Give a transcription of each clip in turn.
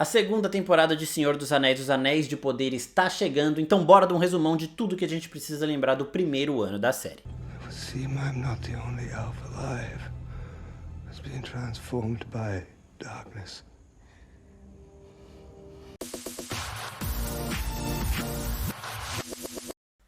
A segunda temporada de Senhor dos Anéis, Os Anéis de Poder, está chegando, então bora dar um resumão de tudo que a gente precisa lembrar do primeiro ano da série. Seem I'm not the only elf alive that's being transformed by darkness.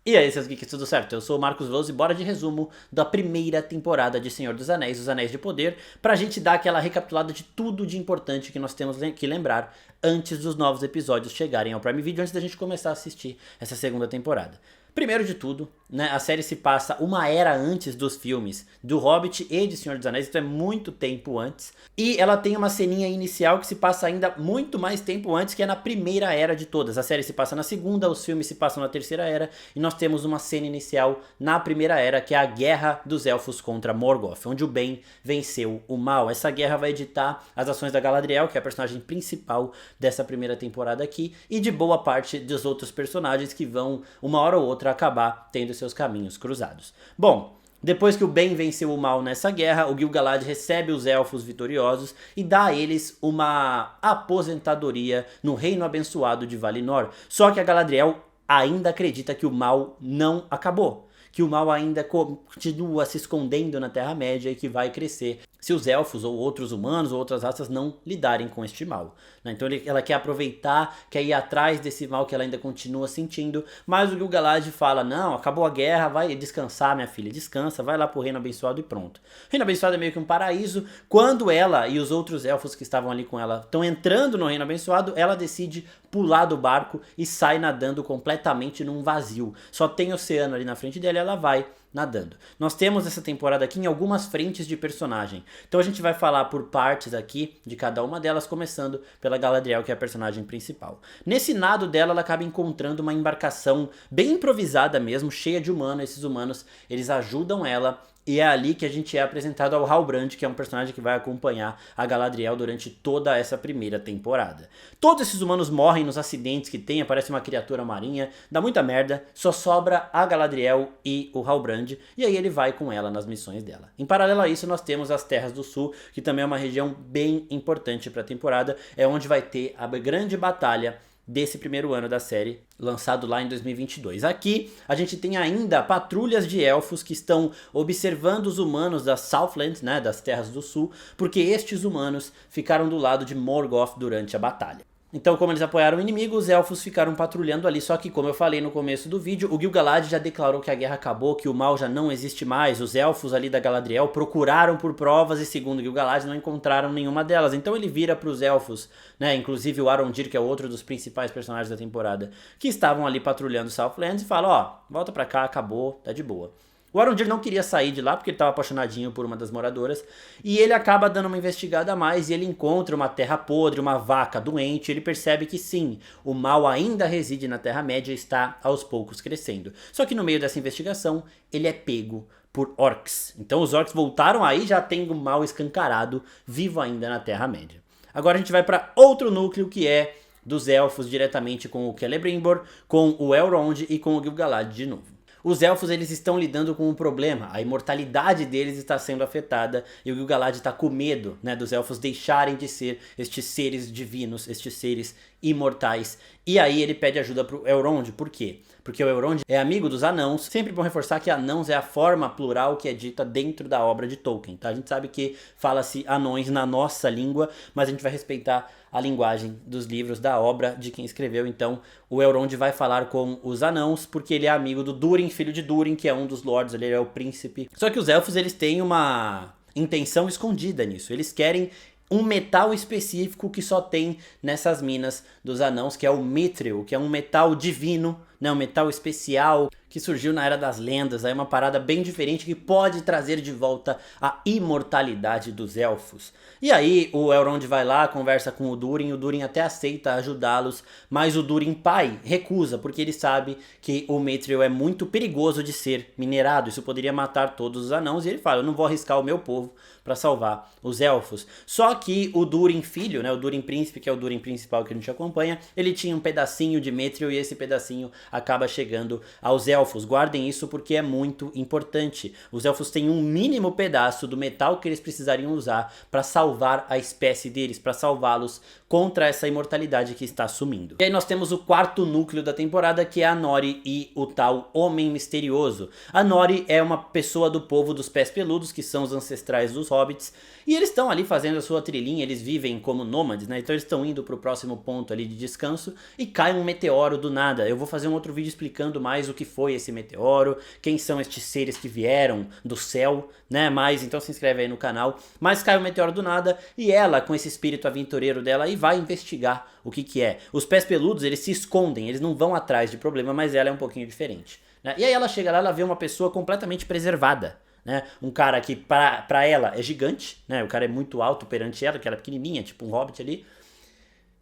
E aí, seus geeks, tudo certo? Eu sou o Marcos Veloso e bora de resumo da primeira temporada de Senhor dos Anéis, Os Anéis de Poder, pra gente dar aquela recapitulada de tudo de importante que nós temos que lembrar antes dos novos episódios chegarem ao Prime Video, antes da gente começar a assistir essa segunda temporada. Primeiro de tudo, né, a série se passa uma era antes dos filmes do Hobbit e de Senhor dos Anéis, então é muito tempo antes. E ela tem uma ceninha inicial que se passa ainda muito mais tempo antes, que é na primeira era de todas. A série se passa na segunda, os filmes se passam na terceira era, e nós temos uma cena inicial na primeira era, que é a Guerra dos Elfos contra Morgoth, onde o bem venceu o mal. Essa guerra vai ditar as ações da Galadriel, que é a personagem principal dessa primeira temporada aqui, e de boa parte dos outros personagens que vão, uma hora ou outra, acabar tendo seus caminhos cruzados. Bom, depois que o bem venceu o mal nessa guerra, o Gil-galad recebe os elfos vitoriosos e dá a eles uma aposentadoria no reino abençoado de Valinor. Só que a Galadriel ainda acredita que o mal não acabou, que o mal ainda continua se escondendo na Terra-média e que vai crescer se os elfos ou outros humanos ou outras raças não lidarem com este mal. Então ela quer aproveitar, quer ir atrás desse mal que ela ainda continua sentindo, mas o Gil-galad fala: não, acabou a guerra, vai descansar, minha filha, descansa, vai lá pro reino abençoado e pronto. O reino abençoado é meio que um paraíso. Quando ela e os outros elfos que estavam ali com ela estão entrando no reino abençoado, ela decide pular do barco e sai nadando completamente num vazio. Só tem oceano ali na frente dela e ela vai nadando. Nós temos essa temporada aqui em algumas frentes de personagem. Então a gente vai falar por partes aqui de cada uma delas, começando pela Galadriel, que é a personagem principal. Nesse nado dela, ela acaba encontrando uma embarcação bem improvisada mesmo, cheia de humanos. Esses humanos, eles ajudam ela. E é ali que a gente é apresentado ao Halbrand, que é um personagem que vai acompanhar a Galadriel durante toda essa primeira temporada. Todos esses humanos morrem nos acidentes que tem, aparece uma criatura marinha, dá muita merda, só sobra a Galadriel e o Halbrand, e aí ele vai com ela nas missões dela. Em paralelo a isso, nós temos as Terras do Sul, que também é uma região bem importante para a temporada, é onde vai ter a grande batalha desse primeiro ano da série, lançado lá em 2022. Aqui a gente tem ainda patrulhas de elfos que estão observando os humanos das Southlands, né, das Terras do Sul, porque estes humanos ficaram do lado de Morgoth durante a batalha. Então, como eles apoiaram o inimigo, os elfos ficaram patrulhando ali, só que, como eu falei no começo do vídeo, o Gil-galad já declarou que a guerra acabou, que o mal já não existe mais. Os elfos ali da Galadriel procuraram por provas e, segundo o Gil-galad, não encontraram nenhuma delas. Então ele vira para os elfos, né, inclusive o Arondir, que é outro dos principais personagens da temporada, que estavam ali patrulhando Southlands, e fala: ó, volta pra cá, acabou, tá de boa. O Arondir não queria sair de lá porque ele estava apaixonadinho por uma das moradoras, e ele acaba dando uma investigada a mais e ele encontra uma terra podre, uma vaca doente. Ele percebe que sim, o mal ainda reside na Terra-média e está aos poucos crescendo. Só que no meio dessa investigação ele é pego por orcs. Então os orcs voltaram aí, já tem o mal escancarado, vivo ainda na Terra-média. Agora a gente vai para outro núcleo, que é dos elfos, diretamente com o Celebrimbor, com o Elrond e com o Gil-galad de novo. Os elfos, eles estão lidando com um problema, a imortalidade deles está sendo afetada e o Gil-galad está com medo, né, dos elfos deixarem de ser estes seres divinos, estes seres imortais. E aí ele pede ajuda pro Elrond. Por quê? Porque o Elrond é amigo dos anãos. Sempre bom reforçar que anãos é a forma plural que é dita dentro da obra de Tolkien, tá? A gente sabe que fala-se anões na nossa língua, mas a gente vai respeitar a linguagem dos livros, da obra de quem escreveu. Então o Elrond vai falar com os anãos porque ele é amigo do Durin, filho de Durin, que é um dos lords, ele é o príncipe. Só que os elfos, eles têm uma intenção escondida nisso. Eles querem um metal específico que só tem nessas minas dos anãos, que é o Mithril, que é um metal divino, né, um metal especial que surgiu na Era das Lendas. É uma parada bem diferente que pode trazer de volta a imortalidade dos elfos. E aí o Elrond vai lá, conversa com o Durin até aceita ajudá-los, mas o Durin pai recusa, porque ele sabe que o Mithril é muito perigoso de ser minerado, isso poderia matar todos os anãos, e ele fala: eu não vou arriscar o meu povo para salvar os elfos. Só que o Durin filho, né, o Durin príncipe, que é o Durin principal que a gente acompanha, ele tinha um pedacinho de Mithril e esse pedacinho acaba chegando aos elfos. Guardem isso porque é muito importante. Os elfos têm um mínimo pedaço do metal que eles precisariam usar para salvar a espécie deles, para salvá-los contra essa imortalidade que está sumindo. E aí nós temos o quarto núcleo da temporada, que é a Nori e o tal Homem Misterioso. A Nori é uma pessoa do povo dos Pés Peludos, que são os ancestrais dos hobbits, e eles estão ali fazendo a sua trilhinha, eles vivem como nômades, né? Então eles estão indo para o próximo ponto ali de descanso e cai um meteoro do nada. Eu vou fazer um outro vídeo explicando mais o que foi esse meteoro, quem são estes seres que vieram do céu, né? Mas então se inscreve aí no canal. Mas cai um meteoro do nada e ela, com esse espírito aventureiro dela, aí vai investigar o que é. Os Pés Peludos, eles se escondem, eles não vão atrás de problema, mas ela é um pouquinho diferente, né? E aí ela chega lá, ela vê uma pessoa completamente preservada, né? Um cara que pra ela é gigante, né? O cara é muito alto perante ela, que ela é pequenininha, tipo um hobbit ali.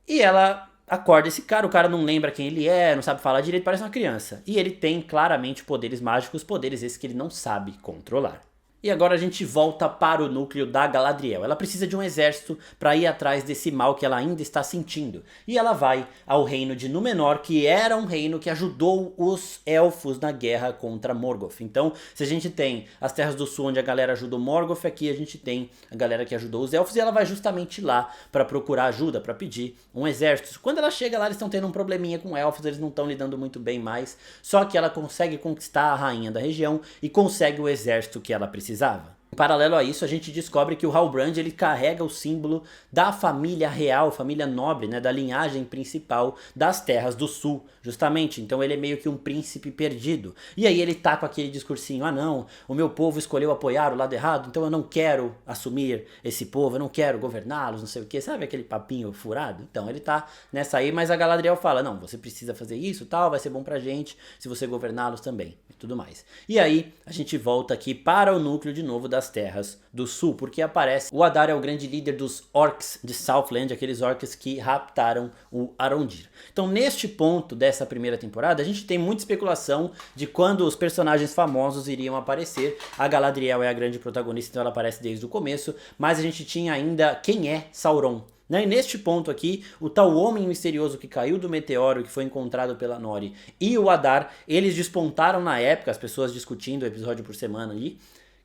E ela acorda esse cara, o cara não lembra quem ele é, não sabe falar direito, parece uma criança. E ele tem claramente poderes mágicos, poderes esses que ele não sabe controlar. E agora a gente volta para o núcleo da Galadriel. Ela precisa de um exército para ir atrás desse mal que ela ainda está sentindo. E ela vai ao reino de Númenor, que era um reino que ajudou os elfos na guerra contra Morgoth. Então, se a gente tem as Terras do Sul onde a galera ajudou Morgoth, aqui a gente tem a galera que ajudou os elfos. E ela vai justamente lá para procurar ajuda, para pedir um exército. Quando ela chega lá, eles estão tendo um probleminha com elfos, eles não estão lidando muito bem mais. Só que ela consegue conquistar a rainha da região e consegue o exército que ela precisa. Em paralelo a isso, a gente descobre que o Halbrand, ele carrega o símbolo da família real, família nobre, né, da linhagem principal das Terras do Sul, justamente. Então ele é meio que um príncipe perdido. E aí ele tá com aquele discursinho, ah não, o meu povo escolheu apoiar o lado errado, então eu não quero assumir esse povo, eu não quero governá-los, não sei o que, sabe aquele papinho furado? Então ele tá nessa aí, mas a Galadriel fala, não, você precisa fazer isso, tal, vai ser bom pra gente, se você governá-los também, e tudo mais. E aí a gente volta aqui para o núcleo de novo das Terras do Sul, porque aparece o Adar é o grande líder dos orcs de Southland, aqueles orcs que raptaram o Arondir. Então neste ponto dessa primeira temporada a gente tem muita especulação de quando os personagens famosos iriam aparecer. A Galadriel é a grande protagonista, então ela aparece desde o começo, mas a gente tinha ainda quem é Sauron, né? E neste ponto aqui, o tal homem misterioso que caiu do meteoro, que foi encontrado pela Nori, e o Adar, eles despontaram na época, as pessoas discutindo episódio por semana ali,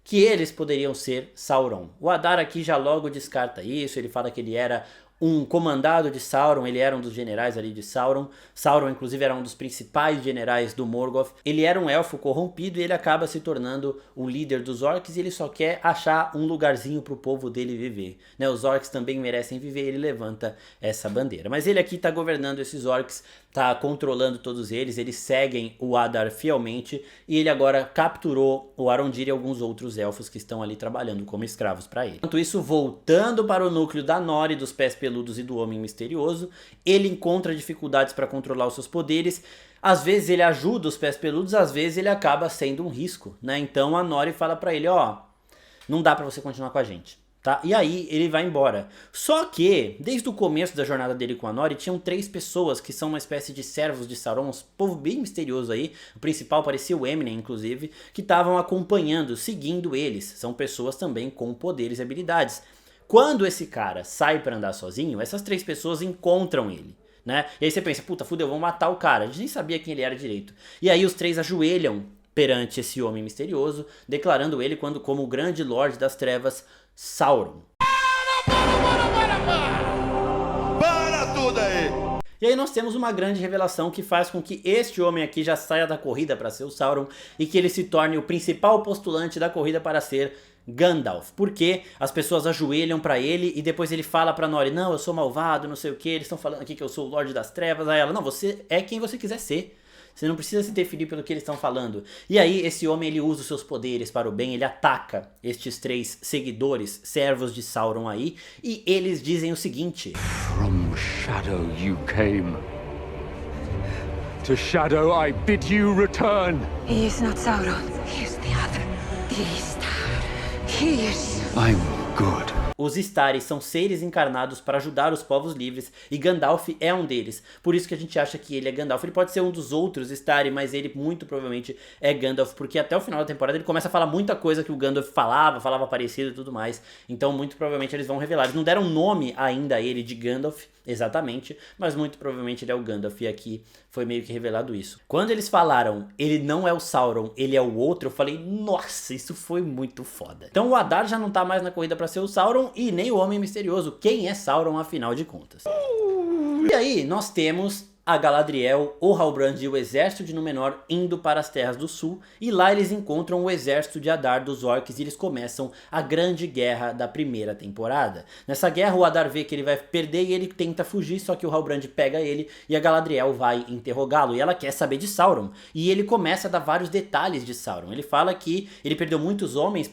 que eles poderiam ser Sauron. O Adar aqui já logo descarta isso, ele fala que ele era um comandado de Sauron, ele era um dos generais ali de Sauron. Sauron inclusive era um dos principais generais do Morgoth. Ele era um elfo corrompido e ele acaba se tornando o líder dos orcs e ele só quer achar um lugarzinho pro povo dele viver, né? Os orcs também merecem viver, ele levanta essa bandeira. Mas ele aqui tá governando esses orcs, tá controlando todos eles, eles seguem o Adar fielmente e ele agora capturou o Arondir e alguns outros elfos que estão ali trabalhando como escravos para ele. Enquanto isso, voltando para o núcleo da Nori, dos Pés Peludos e do Homem Misterioso, ele encontra dificuldades para controlar os seus poderes. Às vezes ele ajuda os Pés Peludos, às vezes ele acaba sendo um risco, né? Então a Nori fala para ele, ó, não dá para você continuar com a gente. Tá? E aí ele vai embora. Só que, desde o começo da jornada dele com a Nori, tinham 3 pessoas que são uma espécie de servos de Sauron, um povo bem misterioso aí, o principal parecia o Eminem, inclusive, que estavam acompanhando, seguindo eles. São pessoas também com poderes e habilidades. Quando esse cara sai pra andar sozinho, essas 3 pessoas encontram ele, né? E aí você pensa, puta, fudeu, vamos matar o cara. A gente nem sabia quem ele era direito. E aí os 3 ajoelham perante esse homem misterioso, declarando ele como o grande Lorde das Trevas, Sauron. Para tudo aí! E aí nós temos uma grande revelação que faz com que este homem aqui já saia da corrida para ser o Sauron e que ele se torne o principal postulante da corrida para ser Gandalf, porque as pessoas ajoelham pra ele e depois ele fala pra Nori, não, eu sou malvado, não sei o que, eles estão falando aqui que eu sou o Lorde das Trevas. Aí ela, não, você é quem você quiser ser. Você não precisa se definir pelo que eles estão falando. E aí esse homem ele usa os seus poderes para o bem, ele ataca estes 3 seguidores, servos de Sauron aí, e eles dizem o seguinte: From Shadow you came. To Shadow I bid you return. He is not Sauron. He is the other. He is He is... I'm good. Os Istari são seres encarnados para ajudar os povos livres e Gandalf é um deles. Por isso que a gente acha que ele é Gandalf. Ele pode ser um dos outros Istari, mas ele muito provavelmente é Gandalf, porque até o final da temporada ele começa a falar muita coisa que o Gandalf falava parecido e tudo mais. Então muito provavelmente eles vão revelar. Eles não deram nome ainda a ele de Gandalf, exatamente, mas muito provavelmente ele é o Gandalf e aqui foi meio que revelado isso. Quando eles falaram, ele não é o Sauron, ele é o outro, eu falei, nossa, isso foi muito foda. Então o Adar já não tá mais na corrida pra ser o Sauron e nem o Homem Misterioso. Quem é Sauron afinal de contas? E aí nós temos a Galadriel, o Halbrand e o exército de Númenor indo para as Terras do Sul, e lá eles encontram o exército de Adar dos orcs e eles começam a grande guerra da primeira temporada. Nessa guerra o Adar vê que ele vai perder e ele tenta fugir, só que o Halbrand pega ele e a Galadriel vai interrogá-lo e ela quer saber de Sauron, e ele começa a dar vários detalhes de Sauron. Ele fala que ele perdeu muitos homens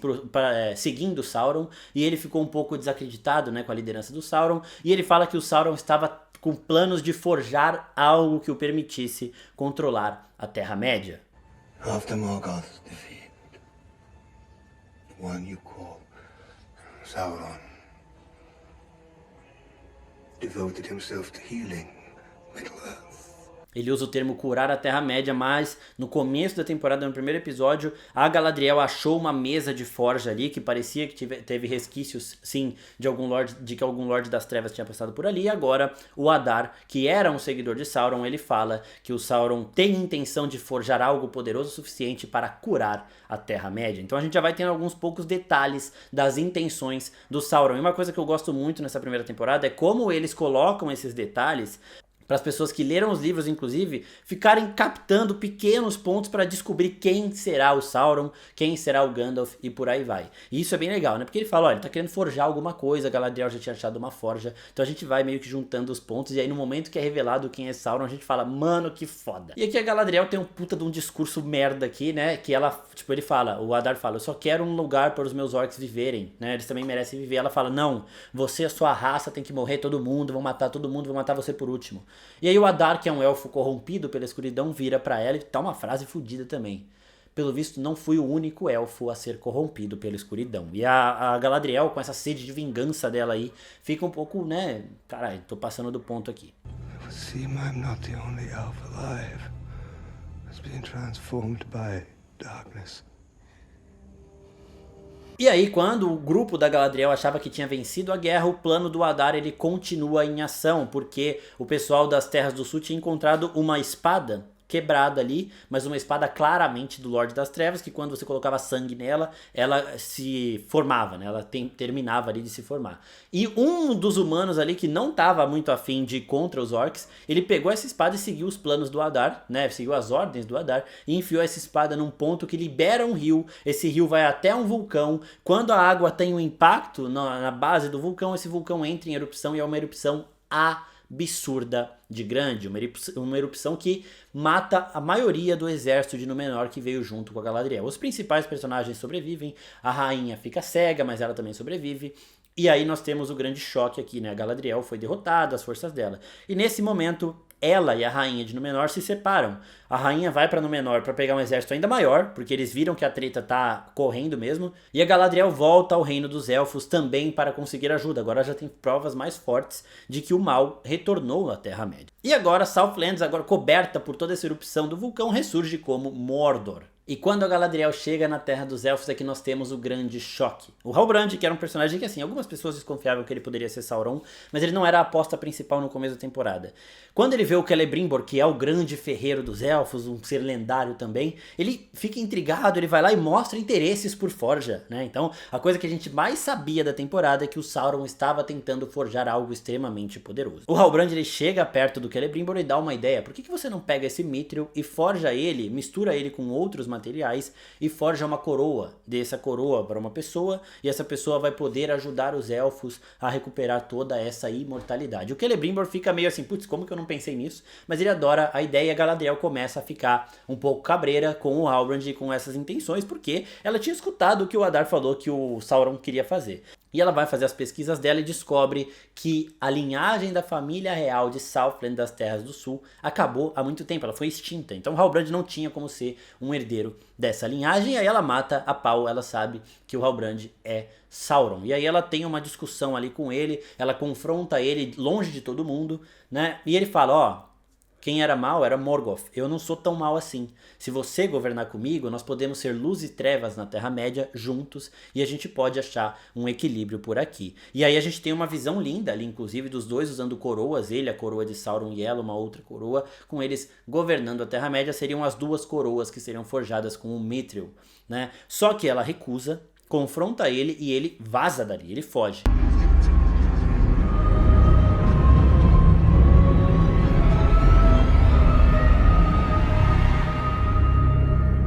seguindo Sauron e ele ficou um pouco desacreditado, né, com a liderança do Sauron, e ele fala que o Sauron estava com planos de forjar algo que o permitisse controlar a Terra-média. After Morgoth's defeat, the one you call Sauron devoted himself to healing Middle-earth. Ele usa o termo curar a Terra-média, mas no começo da temporada, no primeiro episódio, a Galadriel achou uma mesa de forja ali, que parecia que teve resquícios, sim, de que algum Lorde das Trevas tinha passado por ali, e agora o Adar, que era um seguidor de Sauron, ele fala que o Sauron tem intenção de forjar algo poderoso o suficiente para curar a Terra-média. Então a gente já vai tendo alguns poucos detalhes das intenções do Sauron. E uma coisa que eu gosto muito nessa primeira temporada é como eles colocam esses detalhes para as pessoas que leram os livros, inclusive, ficarem captando pequenos pontos para descobrir quem será o Sauron, quem será o Gandalf e por aí vai. E isso é bem legal, né? Porque ele fala, olha, ele tá querendo forjar alguma coisa, a Galadriel já tinha achado uma forja, então a gente vai meio que juntando os pontos, e aí no momento que é revelado quem é Sauron, a gente fala, mano, que foda. E aqui a Galadriel tem um puta de um discurso merda aqui, né? Que ela, tipo, ele fala, o Adar fala, eu só quero um lugar para os meus orcs viverem, né? Eles também merecem viver. Ela fala, não, você, a sua raça tem que morrer todo mundo, vão matar todo mundo, vão matar você por último. E aí o Adar, que é um elfo corrompido pela escuridão, vira pra ela e tá uma frase fodida também. Pelo visto, não fui o único elfo a ser corrompido pela escuridão. E a Galadriel, com essa sede de vingança dela aí, fica um pouco, né? Caralho, tô passando do ponto aqui. It would seem I'm not the only elf alive that's being transformed by darkness. E aí, quando o grupo da Galadriel achava que tinha vencido a guerra, o plano do Adar ele continua em ação, porque o pessoal das Terras do Sul tinha encontrado uma espada quebrada ali, mas uma espada claramente do Lorde das Trevas, que quando você colocava sangue nela, ela se formava, né? Ela terminava ali de se formar. E um dos humanos ali, que não estava muito afim de ir contra os orcs, ele pegou essa espada e seguiu os planos do Adar, né? Seguiu as ordens do Adar e enfiou essa espada num ponto que libera um rio. Esse rio vai até um vulcão. Quando a água tem um impacto na base do vulcão, esse vulcão entra em erupção e é uma erupção absurda de grande, uma erupção que mata a maioria do exército de Númenor que veio junto com a Galadriel. Os principais personagens sobrevivem, a rainha fica cega, mas ela também sobrevive. E aí nós temos o grande choque aqui, né? A Galadriel foi derrotada, as forças dela. E nesse momento, ela e a rainha de Númenor se separam. A rainha vai pra Númenor pra pegar um exército ainda maior, porque eles viram que a treta tá correndo mesmo. E a Galadriel volta ao reino dos elfos também para conseguir ajuda. Agora já tem provas mais fortes de que o mal retornou à Terra-média. E agora Southlands, agora coberta por toda essa erupção do vulcão, ressurge como Mordor. E quando a Galadriel chega na Terra dos Elfos é que nós temos o grande choque. O Halbrand, que era um personagem que assim, algumas pessoas desconfiavam que ele poderia ser Sauron, mas ele não era a aposta principal no começo da temporada. Quando ele vê o Celebrimbor, que é o grande ferreiro dos elfos, um ser lendário também, ele fica intrigado, ele vai lá e mostra interesses por forja, né? Então, a coisa que a gente mais sabia da temporada é que o Sauron estava tentando forjar algo extremamente poderoso. O Halbrand, ele chega perto do Celebrimbor e dá uma ideia. Por que você não pega esse Mithril e forja ele, mistura ele com outros materiais e forja uma coroa, dê essa coroa para uma pessoa e essa pessoa vai poder ajudar os elfos a recuperar toda essa imortalidade. O Celebrimbor fica meio assim, putz, como que eu não pensei nisso? Mas ele adora a ideia e a Galadriel começa a ficar um pouco cabreira com o Halbrand e com essas intenções, porque ela tinha escutado o que o Adar falou que o Sauron queria fazer. E ela vai fazer as pesquisas dela e descobre que a linhagem da família real de Southland, das Terras do Sul, acabou há muito tempo, ela foi extinta. Então Halbrand não tinha como ser um herdeiro dessa linhagem, e aí ela mata a pau, ela sabe que o Halbrand é Sauron. E aí ela tem uma discussão ali com ele, ela confronta ele longe de todo mundo, né? E ele fala, ó, quem era mal era Morgoth, eu não sou tão mal assim. Se você governar comigo, nós podemos ser luz e trevas na Terra-média juntos e a gente pode achar um equilíbrio por aqui. E aí a gente tem uma visão linda ali, inclusive, dos dois usando coroas, ele, a coroa de Sauron, e ela, uma outra coroa, com eles governando a Terra-média, seriam as duas coroas que seriam forjadas com o Mithril, né? Só que ela recusa, confronta ele e ele vaza dali, ele foge.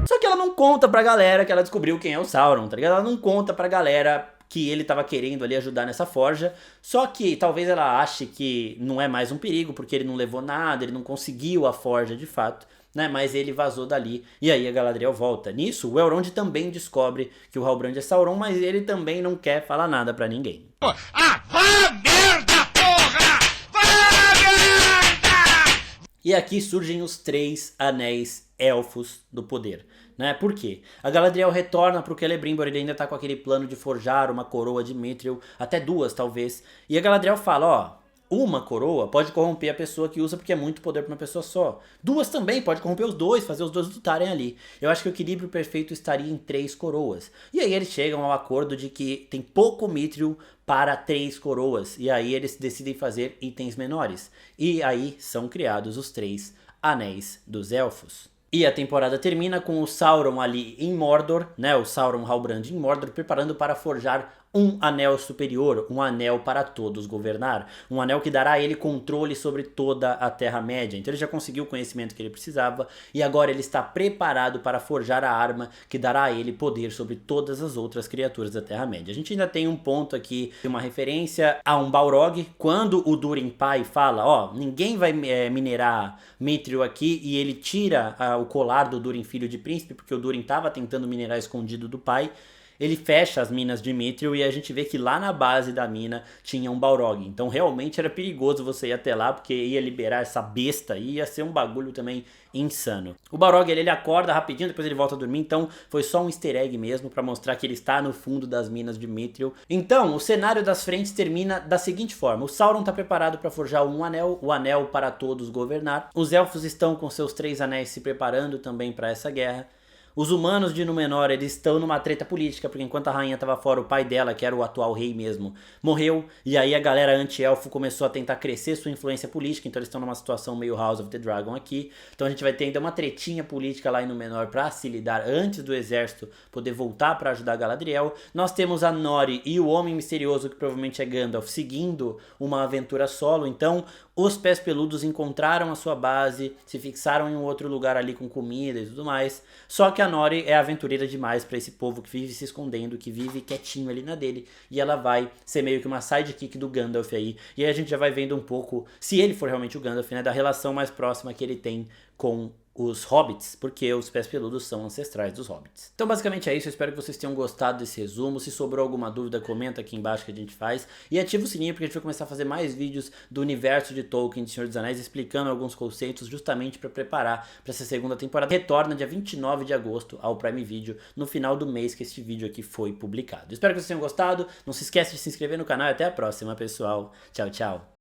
Só que ela não conta pra galera que ela descobriu quem é o Sauron, tá ligado? Ela não conta pra galera que ele tava querendo ali ajudar nessa forja, só que talvez ela ache que não é mais um perigo, porque ele não levou nada, ele não conseguiu a forja de fato, né? Mas ele vazou dali, e aí a Galadriel volta. Nisso, o Elrond também descobre que o Halbrand é Sauron, mas ele também não quer falar nada pra ninguém. Ah, vá merda, porra! Vá merda! E aqui surgem os 3 anéis elfos do poder, né? Por quê? A Galadriel retorna pro Celebrimbor, ele ainda tá com aquele plano de forjar uma coroa de Mithril, até 2 talvez, e a Galadriel fala, ó, uma coroa pode corromper a pessoa que usa porque é muito poder pra uma pessoa só. 2 também, pode corromper os 2, fazer os 2 lutarem ali. Eu acho que o equilíbrio perfeito estaria em 3 coroas. E aí eles chegam ao acordo de que tem pouco Mithril para 3 coroas, e aí eles decidem fazer itens menores. E aí são criados os 3 anéis dos elfos. E a temporada termina com o Sauron ali em Mordor, né, o Sauron Halbrand em Mordor, preparando para forjar um anel superior, um anel para todos governar, um anel que dará a ele controle sobre toda a Terra-média. Então ele já conseguiu o conhecimento que ele precisava e agora ele está preparado para forjar a arma que dará a ele poder sobre todas as outras criaturas da Terra-média. A gente ainda tem um ponto aqui, uma referência a um Balrog, quando o Durin pai fala, ó, ninguém vai minerar Mithril aqui, e ele tira o colar do Durin filho de príncipe, porque o Durin estava tentando minerar escondido do pai. Ele fecha as minas de Mithril e a gente vê que lá na base da mina tinha um Balrog. Então realmente era perigoso você ir até lá, porque ia liberar essa besta e ia ser um bagulho também insano. O Balrog ele acorda rapidinho, depois ele volta a dormir, então foi só um easter egg mesmo para mostrar que ele está no fundo das minas de Mithril. Então o cenário das frentes termina da seguinte forma: o Sauron está preparado para forjar um anel, o anel para todos governar. Os elfos estão com seus 3 anéis se preparando também para essa guerra. Os humanos de Númenor, eles estão numa treta política, porque enquanto a rainha estava fora, o pai dela, que era o atual rei mesmo, morreu. E aí a galera anti-elfo começou a tentar crescer sua influência política, então eles estão numa situação meio House of the Dragon aqui. Então a gente vai ter ainda uma tretinha política lá em Númenor para se lidar antes do exército poder voltar para ajudar a Galadriel. Nós temos a Nori e o Homem Misterioso, que provavelmente é Gandalf, seguindo uma aventura solo. Então os Pés Peludos encontraram a sua base, se fixaram em um outro lugar ali com comida e tudo mais. Só que a Nori é aventureira demais pra esse povo que vive se escondendo, que vive quietinho ali na dele. E ela vai ser meio que uma sidekick do Gandalf aí. E aí a gente já vai vendo um pouco, se ele for realmente o Gandalf, né, da relação mais próxima que ele tem com os hobbits, porque os Pés Peludos são ancestrais dos hobbits. Então basicamente é isso, eu espero que vocês tenham gostado desse resumo. Se sobrou alguma dúvida, comenta aqui embaixo que a gente faz. E ativa o sininho, porque a gente vai começar a fazer mais vídeos do universo de Tolkien, de Senhor dos Anéis, explicando alguns conceitos justamente para preparar para essa segunda temporada. Retorna dia 29 de agosto ao Prime Video, no final do mês que este vídeo aqui foi publicado. Espero que vocês tenham gostado, não se esqueça de se inscrever no canal e até a próxima, pessoal. Tchau, tchau.